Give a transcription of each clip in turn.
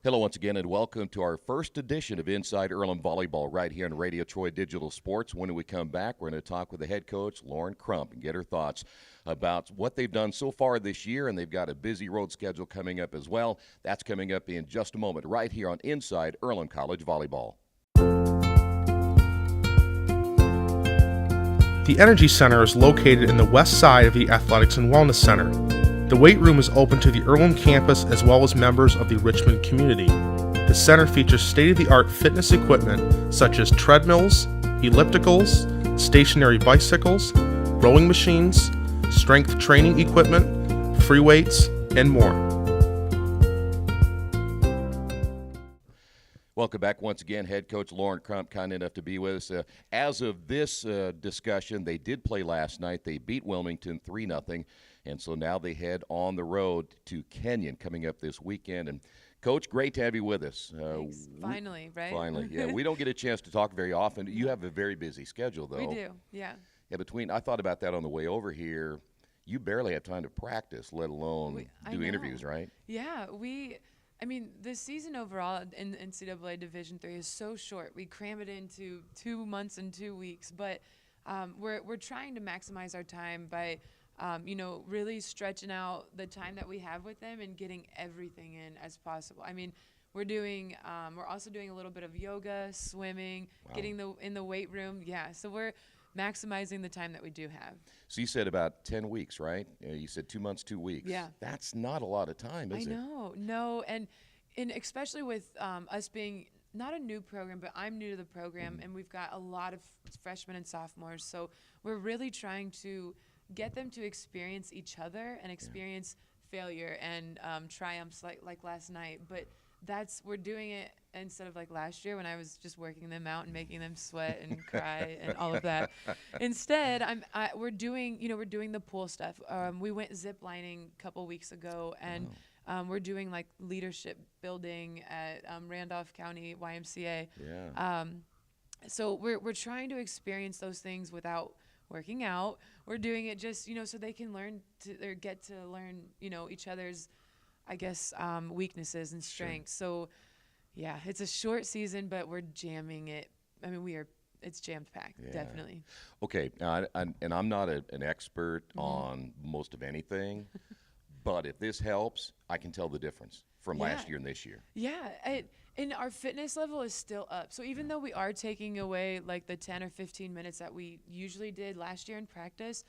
Hello once again, and welcome to our first edition of Inside Earlham Volleyball right here on Radio Troy Digital Sports. When we come back, we're going to talk with the head coach, Laurent Crump, and get her thoughts about what they've done so far this year, and they've got a busy road schedule coming up as well. That's coming up in just a moment right here on Inside Earlham College Volleyball. The Energy Center is located in the west side of the Athletics and Wellness Center. The weight room is open to the Earlham campus as well as members of the Richmond community. The center features state-of-the-art fitness equipment such as treadmills, ellipticals, stationary bicycles, rowing machines, strength training equipment, free weights, and more. Welcome back once again. Head coach Laurent Crump, kind enough to be with us. As of this discussion, they did play last night. They beat Wilmington 3-0, and so now they head on the road to KENYON coming up this weekend. And Coach, great to have you with us. Thanks. Finally, right? Finally, yeah. We don't get a chance to talk very often. You have a very busy schedule, though. We do, yeah. Yeah, I thought about that on the way over here. You barely have time to practice, let alone do interviews, right? Yeah, this season overall in NCAA Division III is so short. We cram it into 2 months and 2 weeks, but we're trying to maximize our time by really stretching out the time that we have with them and getting everything in as possible. I mean, we're also doing a little bit of yoga, swimming, getting in the weight room. Yeah, so we're maximizing the time that we do have. So you said about 10 weeks, right? You said 2 months, 2 weeks. Yeah. That's not a lot of time, is it? I know, no, and especially with us being not a new program, but I'm new to the program, and we've got a lot of freshmen and sophomores, so we're really trying to get them to experience each other and experience failure and triumphs like last night, but we're doing it instead of like last year when I was just working them out and making them sweat and cry and all of that. Instead, we're doing the pool stuff. We went zip lining a couple weeks ago, and we're doing like leadership building at Randolph County YMCA. Yeah. So we're trying to experience those things without working out. We're doing it just so they can get to learn each other's, I guess, weaknesses and strengths. Sure. So, yeah, it's a short season, but we're jamming it. I mean, it's jam-packed, definitely. Okay, and I'm not an expert on most of anything, but if this helps, I can tell the difference from last year and this year. Yeah, and our fitness level is still up. So even though we are taking away like the 10 or 15 minutes that we usually did last year in practice,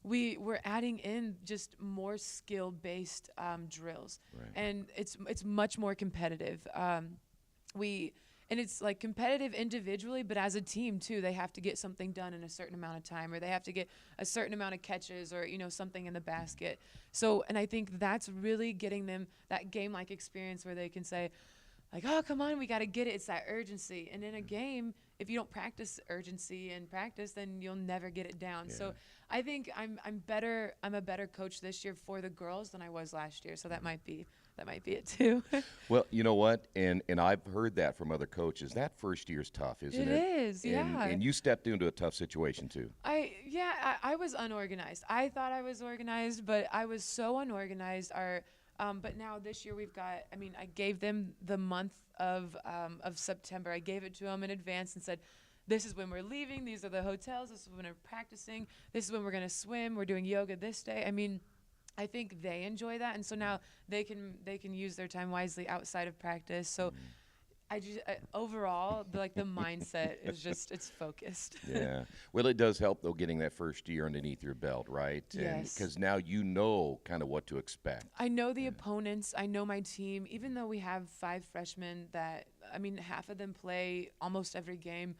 we're adding in just more skill-based drills, and it's much more competitive. And it's like competitive individually, but as a team too. They have to get something done in a certain amount of time, or they have to get a certain amount of catches, or something in the basket. So, and I think that's really getting them that game-like experience where they can say, like, oh, come on, we got to get it. It's that urgency. And in a game, if you don't practice urgency in practice, then you'll never get it down. Yeah. So I think I'm a better coach this year for the girls than I was last year. So that might be it too. Well, you know what? And I've heard that from other coaches. That first year's tough, isn't it? It is, yeah. And you stepped into a tough situation too. I was unorganized. I thought I was organized, but I was so unorganized. But now this year we've got, I gave them the month of September. I gave it to them in advance and said, this is when we're leaving. These are the hotels. This is when we're practicing. This is when we're going to swim. We're doing yoga this day. I think they enjoy that. And so now they can use their time wisely outside of practice. So overall, the mindset is just, it's focused. Yeah. Well, it does help, though, getting that first year underneath your belt, right? Yes. Because now you know kind of what to expect. I know the opponents. I know my team. Even though we have 5 freshmen that, half of them play almost every game,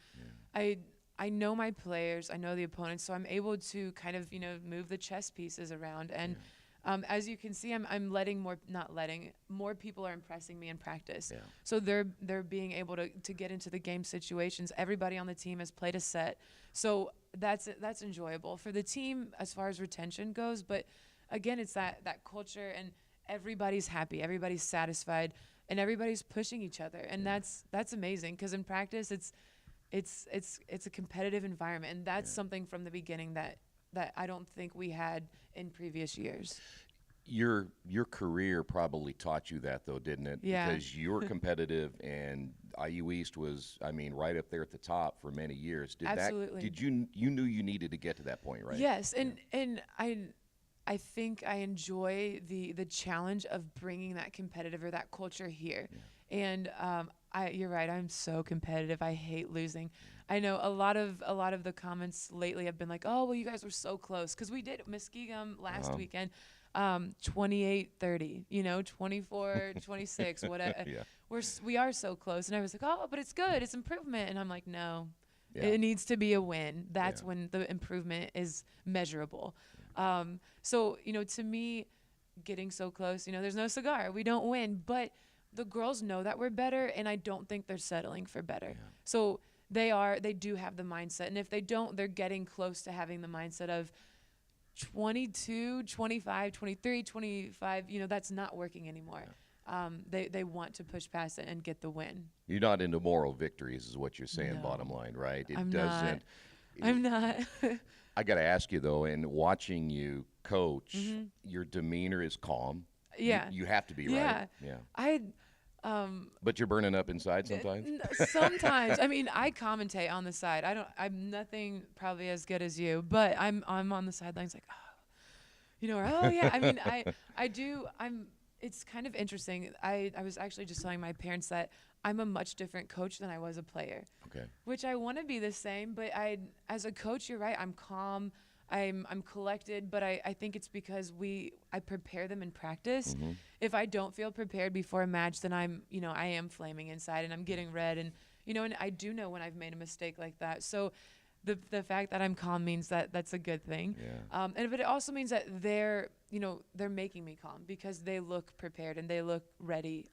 I know my players. I know the opponents. So I'm able to kind of, move the chess pieces around. And as you can see, I'm more people are impressing me in practice. Yeah. So they're being able to get into the game situations. Everybody on the team has played a set. So that's enjoyable for the team as far as retention goes. But again, it's that culture, and everybody's happy, everybody's satisfied, and everybody's pushing each other. And that's amazing, because in practice it's a competitive environment, and that's something from the beginning that I don't think we had in previous years. Your career probably taught you that, though, didn't it? Yeah. Because you were competitive, and IU East was, I mean, right up there at the top for many years. Absolutely. Did you knew you needed to get to that point, right? Yes, and I think I enjoy the challenge of bringing that competitive or that culture here. Yeah. And you're right. I'm so competitive. I hate losing. I know a lot of the comments lately have been like, "Oh, well, you guys were so close," because we did Muskegum last weekend, 28-30, 24-26, whatever. Yeah. We are so close, and I was like, "Oh, but it's good. It's improvement," and I'm like, "No." Yeah. It needs to be a win. That's Yeah. when the improvement is measurable. So, to me, getting so close, there's no cigar. We don't win. But the girls know that we're better, and I don't think they're settling for better. Yeah. So they do have the mindset. And if they don't, they're getting close to having the mindset of 22, 25, 23, 25. That's not working anymore. Yeah. They want to push past it and get the win. You're not into moral victories, is what you're saying. No. Bottom line, right? I'm not. I'm not. I got to ask you though, in watching you coach, your demeanor is calm. Yeah. You have to be, yeah. right? Yeah. But you're burning up inside sometimes. Sometimes. I mean, I commentate on the side. I'm nothing probably as good as you, but I'm on the sidelines like, or, oh yeah. I mean, I do. It's kind of interesting. I was actually just telling my parents that I'm a much different coach than I was a player. Okay. Which I want to be the same, but as a coach, you're right. I'm calm. I'm collected, but I think it's because I prepare them in practice. Mm-hmm. If I don't feel prepared before a match, then I am flaming inside and I'm getting red, and and I do know when I've made a mistake like that. So the fact that I'm calm means that that's a good thing. Yeah. But it also means that they're making me calm because they look prepared and they look ready.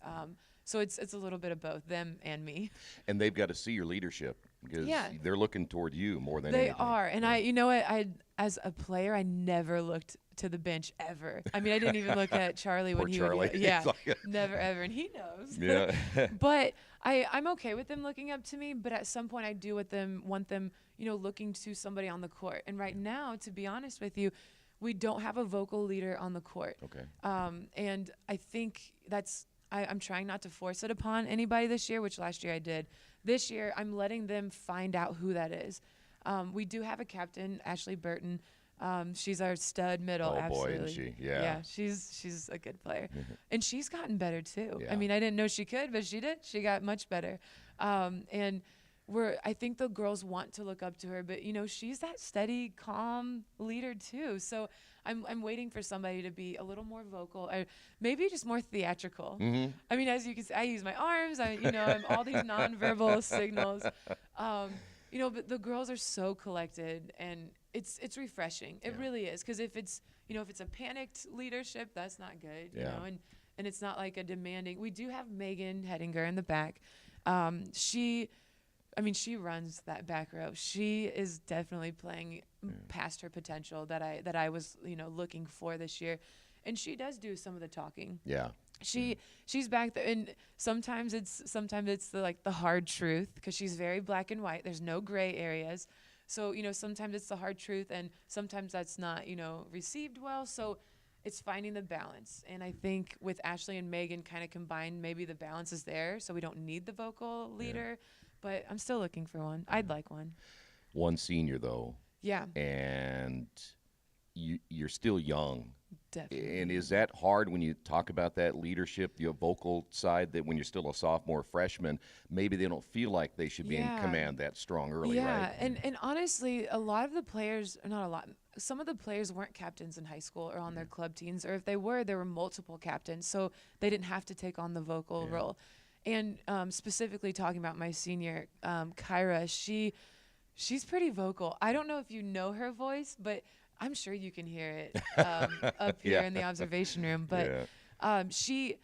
So it's a little bit of both, them and me. And they've got to see your leadership because they're looking toward you more than they anything. are. And I as a player, I never looked to the bench ever. I mean, I didn't even look at Charlie when Poor he Charlie. would never ever, and he knows. Yeah. But I'm okay with them looking up to me, but at some point I do want them looking to somebody on the court. And right now, to be honest with you, we don't have a vocal leader on the court. Okay. And I think I'm trying not to force it upon anybody this year, which last year I did. This year, I'm letting them find out who that is. We do have a captain, Ashley Burton. She's our stud middle. Oh, absolutely. boy, isn't she? Yeah. Yeah, she's a good player. And she's gotten better, too. Yeah. I mean, I didn't know she could, but she did. She got much better. And I think the girls want to look up to her, but, she's that steady, calm leader, too. So I'm waiting for somebody to be a little more vocal, or maybe just more theatrical. Mm-hmm. I mean, as you can see, I use my arms. I'm all these nonverbal signals. But the girls are so collected, and it's refreshing. It really is, because if it's a panicked leadership, that's not good. And it's not like a demanding. We do have Megan Hettinger in the back. She runs that back row. She is definitely playing past her potential that I was looking for this year, and she does do some of the talking. Yeah. She's back there, and sometimes it's the hard truth, because she's very black and white. There's no gray areas. So sometimes it's the hard truth, and sometimes that's not received well. So it's finding the balance. And I think with Ashley and Megan kind of combined, maybe the balance is there, so we don't need the vocal leader. Yeah. But I'm still looking for one. I'd like one. One senior, though. Yeah. And you're still young. Definitely. And is that hard when you talk about that leadership, the vocal side, that when you're still a sophomore freshman, maybe they don't feel like they should be in command that strong early, right? Yeah, and honestly, a lot of the players, not a lot, some of the players weren't captains in high school or on their club teams, or if they were, there were multiple captains, so they didn't have to take on the vocal role. And specifically talking about my senior, Kyra, she's pretty vocal. I don't know if you know her voice, but I'm sure you can hear it up here in the observation room. But she,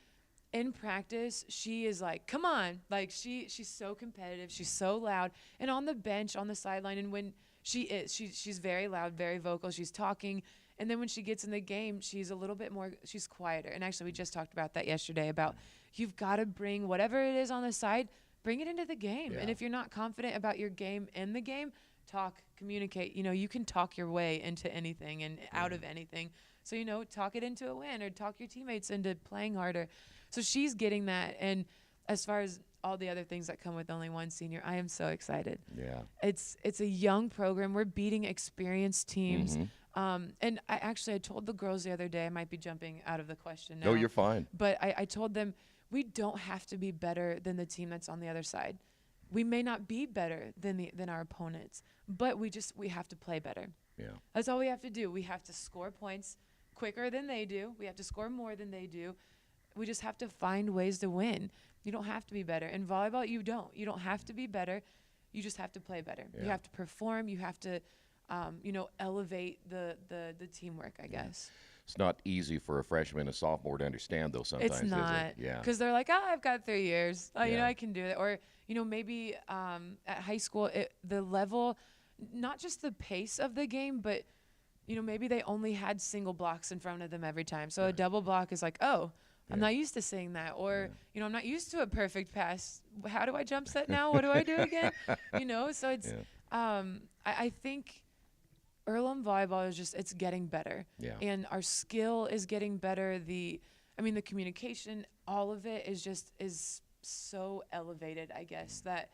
in practice, she is like, come on. Like, she's so competitive. She's so loud. And on the bench, on the sideline, and when she's very loud, very vocal. She's talking. And then when she gets in the game, she's a little bit more, she's quieter. And actually, we just talked about that yesterday, about you've got to bring whatever it is on the side, bring it into the game. Yeah. And if you're not confident about your game in the game, talk, communicate. You can talk your way into anything and out of anything. So, talk it into a win or talk your teammates into playing harder. So she's getting that. And as far as all the other things that come with only one senior, I am so excited. Yeah. It's a young program. We're beating experienced teams. And I told the girls the other day, I might be jumping out of the question now. No, you're fine. But I told them we don't have to be better than the team that's on the other side. We may not be better than our opponents, but we have to play better. Yeah. That's all we have to do. We have to score points quicker than they do. We have to score more than they do. We just have to find ways to win. You don't have to be better. In volleyball, you don't. You don't have to be better. You just have to play better. Yeah. You have to perform. You have to, elevate the teamwork, I guess. It's not easy for a freshman and a sophomore to understand, though, sometimes, It's not. is it? Yeah. Because they're like, I've got 3 years. Yeah. I can do it. Or, maybe at high school, the level, not just the pace of the game, but, maybe they only had single blocks in front of them every time. So a double block is like, oh, I'm not used to seeing that. Or, I'm not used to a perfect pass. How do I jump set now? What do I do again? So it's, I think Earlham volleyball is it's getting better. Yeah. And our skill is getting better. The communication, all of it is so elevated, I guess, that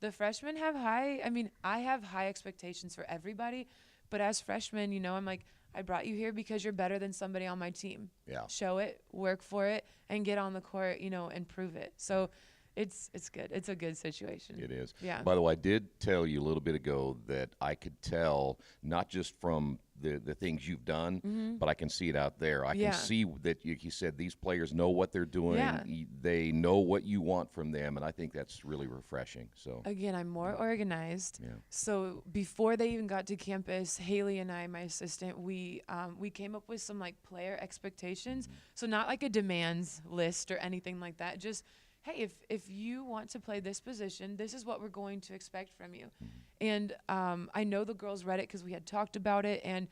the freshmen have I have high expectations for everybody. But as freshmen, I'm like, I brought you here because you're better than somebody on my team. Yeah. Show it, work for it, and get on the court, and prove it. So it's good. It's a good situation. It is. Yeah. By the way, I did tell you a little bit ago that I could tell, not just from the things you've done, but I can see it out there. I can see that you said these players know what they're doing. Yeah. They know what you want from them, and I think that's really refreshing. So Again, I'm more organized. Yeah. So before they even got to campus, Haley and I, my assistant, we came up with some player expectations. So not like a demands list or anything like that. Just, hey, if you want to play this position, this is what we're going to expect from you. And I know the girls read it because we had talked about it. And,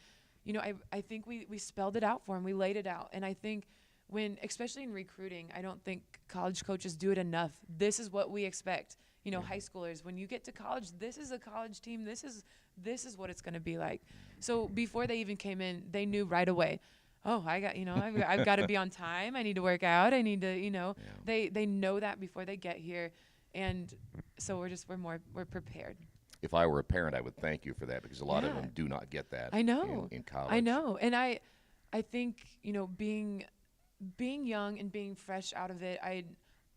I think we spelled it out for them. We laid it out. And I think especially in recruiting, I don't think college coaches do it enough. This is what we expect. High schoolers, when you get to college, this is a college team. This is what it's going to be like. So before they even came in, they knew right away, oh, I got, I've got to be on time. I need to work out. I need to, they know that before they get here. And so we're prepared. if I were a parent, I would thank you for that, because a lot of them do not get that. I know. In college. I know. And I think, being young and being fresh out of it,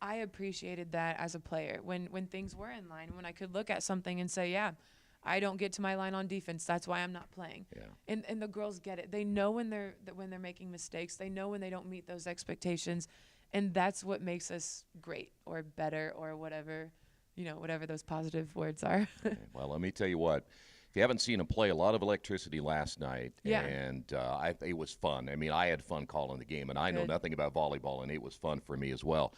I appreciated that as a player when things were in line, when I could look at something and say, yeah, I don't get to my line on defense. That's why I'm not playing. Yeah. And the girls get it. They know when they're making mistakes. They know when they don't meet those expectations, and that's what makes us great or better or whatever, whatever those positive words are. Okay. Well, let me tell you what. If you haven't seen them play, a lot of electricity last night, Yeah. and it was fun. I mean, I had fun calling the game, and I know Good. nothing about volleyball, and it was fun for me as well.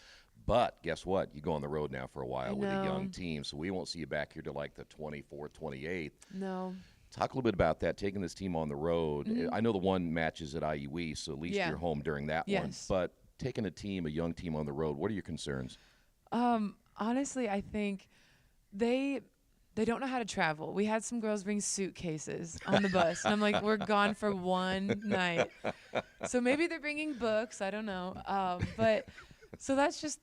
But guess what? You go on the road now for a while with a young team, so we won't see you back here till like the 24th, 28th. No. Talk a little bit about that, taking this team on the road. Mm-hmm. I know the one match is at IUE, so at least Yeah. you're home during that one. Yes. But taking a young team on the road, what are your concerns? Honestly, I think they don't know how to travel. We had some girls bring suitcases on the bus, and I'm like, we're gone for one night. So maybe they're bringing books. I don't know. But so that's just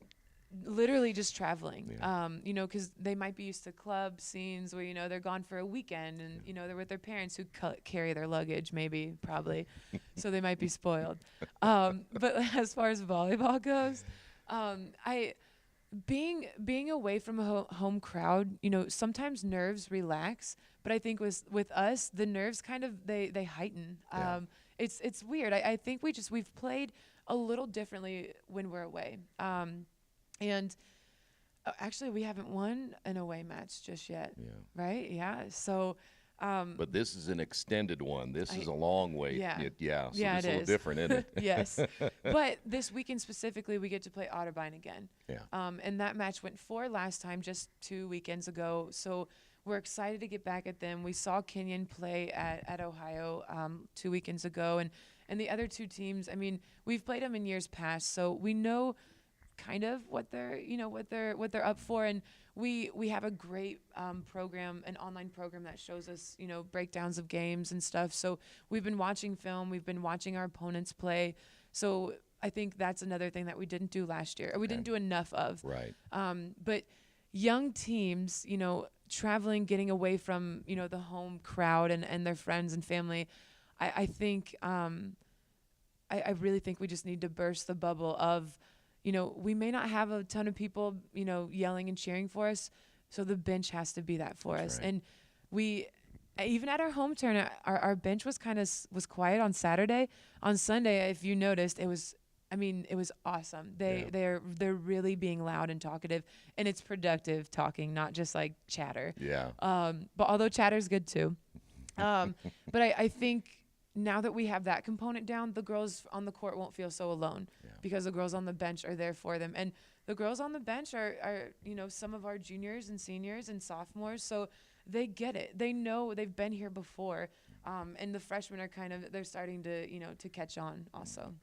literally just traveling, Yeah. because they might be used to club scenes where, they're gone for a weekend and, they're with their parents who carry their luggage, probably. So they might be spoiled. But as far as volleyball goes, being away from a home crowd, sometimes nerves relax, but I think with us, the nerves kind of, they heighten. Yeah. It's weird. I think we've played a little differently when we're away. And actually we haven't won an away match just yet. Yeah. Right? Yeah. So, But this is an extended one. This is a long wait. Yeah. So Yeah, it's it a little is. different, isn't it? Yes. But this weekend specifically, we get to play Otterbein again. Yeah. And that match went 4 last time, just 2 weekends ago. So we're excited to get back at them. We saw KENYON play at Ohio 2 weekends ago. And the other 2 teams, we've played them in years past. So we know kind of what they're, what they're up for. And we have a great program, an online program that shows us, breakdowns of games and stuff. So we've been watching film, we've been watching our opponents play. So I think that's another thing that we didn't do last year, or we didn't do enough of. Right. But young teams, traveling, getting away from, the home crowd and their friends and family, I think, I really think we just need to burst the bubble of, we may not have a ton of people, yelling and cheering for us, so the bench has to be that for us. Right. And we, even at our home turn, our bench was was quiet on Saturday. On Sunday, if you noticed, it was awesome. They're really being loud and talkative, and it's productive talking, not just like chatter. Yeah. But although chatter's good too. But I think now that we have that component down, the girls on the court won't feel so alone, because the girls on the bench are there for them. And the girls on the bench are some of our juniors and seniors and sophomores, so they get it. They know, they've been here before. And the freshmen are they're starting to, to catch on also.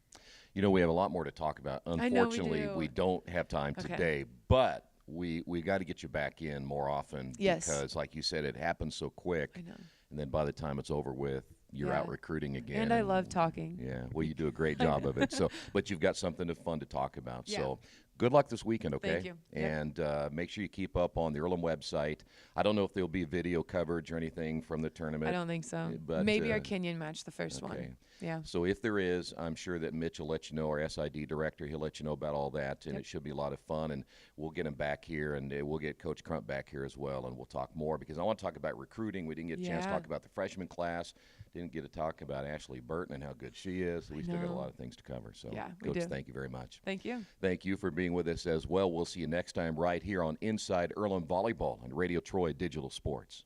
We have a lot more to talk about. Unfortunately, I know we don't have time Okay. today, but we got to get you back in more often. Yes. Because, like you said, it happens so quick. I know. And then by the time it's over with, you're Yeah. out recruiting again. And I love talking. Yeah, well, you do a great job of it. So, but you've got something fun to talk about. Yeah. So, good luck this weekend, okay? Thank you. Yep. And make sure you keep up on the Earlham website. I don't know if there'll be video coverage or anything from the tournament. I don't think so. But, Maybe our KENYON match, the first okay. one. Yeah. So if there is, I'm sure that Mitch will let you know, our SID director, he'll let you know about all that, and Yep. it should be a lot of fun. And we'll get him back here, and we'll get Coach Crump back here as well, and we'll talk more, because I want to talk about recruiting. We didn't get a chance to Yeah. talk about the freshman class, didn't get to talk about Ashley Burton and how good she is. We still got a know. lot of things to cover. So, Yeah, we Coach, do. thank you very much. Thank you. Thank you for being with us as well. We'll see you next time right here on Inside Earlham Volleyball on Radio Troy Digital Sports.